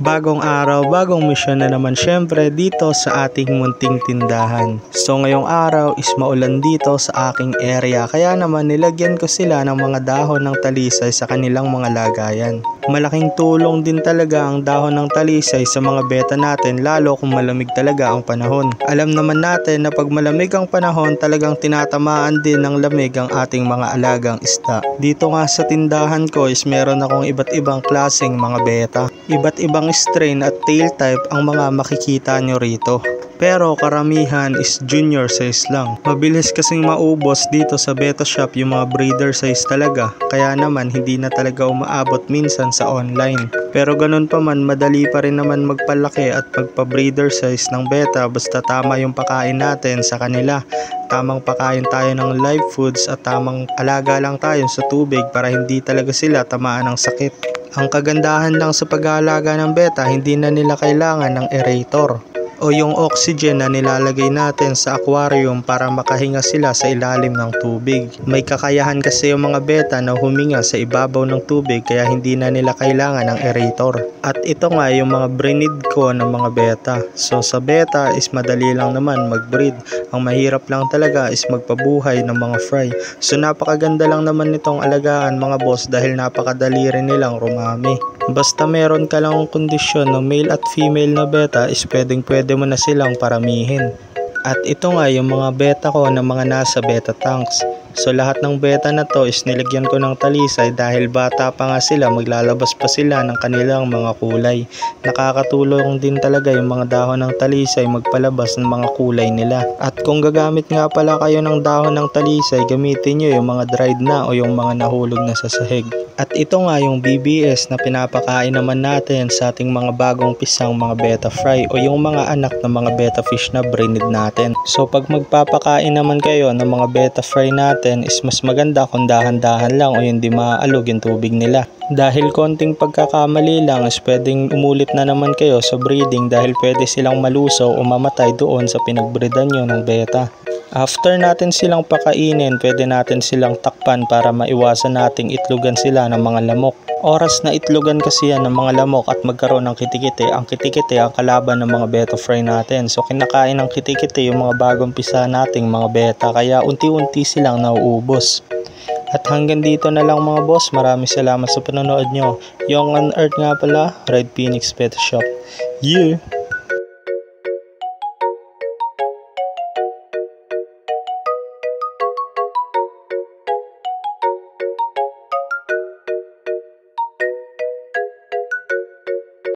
Bagong araw, bagong misyon na naman syempre dito sa ating munting tindahan. So ngayong araw is maulan dito sa aking area, kaya naman nilagyan ko sila ng mga dahon ng talisay sa kanilang mga lagayan. Malaking tulong din talaga ang dahon ng talisay sa mga beta natin, lalo kung malamig talaga ang panahon. Alam naman natin na pag malamig ang panahon, talagang tinatamaan din ng lamig ang ating mga alagang isda. Dito nga sa tindahan ko is meron akong iba't ibang klaseng mga beta. Iba't ibang strain at tail type ang mga makikita nyo rito. Pero karamihan is junior size lang. Mabilis kasing maubos dito sa beta shop yung mga breeder size talaga. Kaya naman hindi na talaga umaabot minsan sa online. Pero ganun pa man, madali pa rin naman magpalaki at magpa-breeder size ng beta basta tama yung pakain natin sa kanila. Tamang pakain tayo ng live foods at tamang alaga lang tayo sa tubig para hindi talaga sila tamaan ng sakit. Ang kagandahan lang sa pag-aalaga ng beta, hindi na nila kailangan ng aerator o yung oxygen na nilalagay natin sa aquarium para makahinga sila sa ilalim ng tubig. May kakayahan kasi yung mga beta na huminga sa ibabaw ng tubig kaya hindi na nila kailangan ng aerator. At ito nga yung mga breed ko ng mga beta. So sa beta is madali lang naman mag-breed. Ang mahirap lang talaga is magpabuhay ng mga fry. So napakaganda lang naman nitong alagaan mga boss dahil napakadali rin nilang rumami. Basta meron ka lang kondisyon na male at female na beta is pwede mo na silang paramihin. At ito nga yung mga beta ko na mga nasa beta tanks. So lahat ng beta na to is nilagyan ko ng talisay dahil bata pa nga sila, maglalabas pa sila ng kanilang mga kulay. Nakakatulong din talaga yung mga dahon ng talisay magpalabas ng mga kulay nila. At kung gagamit nga pala kayo ng dahon ng talisay, gamitin nyo yung mga dried na o yung mga nahulog na sa sahig. At ito nga yung BBS na pinapakain naman natin sa ating mga bagong pisang mga beta fry o yung mga anak ng mga beta fish na breed natin. So pag magpapakain naman kayo ng mga beta fry natin is mas maganda kung dahan-dahan lang o hindi maaalog yung tubig nila. Dahil konting pagkakamali lang is pwedeng umulit na naman kayo sa breeding dahil pwede silang malusaw o mamatay doon sa pinagbreedan nyo ng beta. After natin silang pakainin, pwede natin silang takpan para maiwasan nating itlogan sila ng mga lamok. Oras na itlogan kasi yan ng mga lamok at magkaroon ng kitikite. Ang kitikite ang kalaban ng mga beta fry natin. So kinakain ng kitikite yung mga bagong pisa nating mga beta kaya unti-unti silang nauubos. At hanggang dito na lang mga boss. Maraming salamat sa panonood nyo. Yung on earth nga pala, Red Phoenix Pet Shop. Yeah!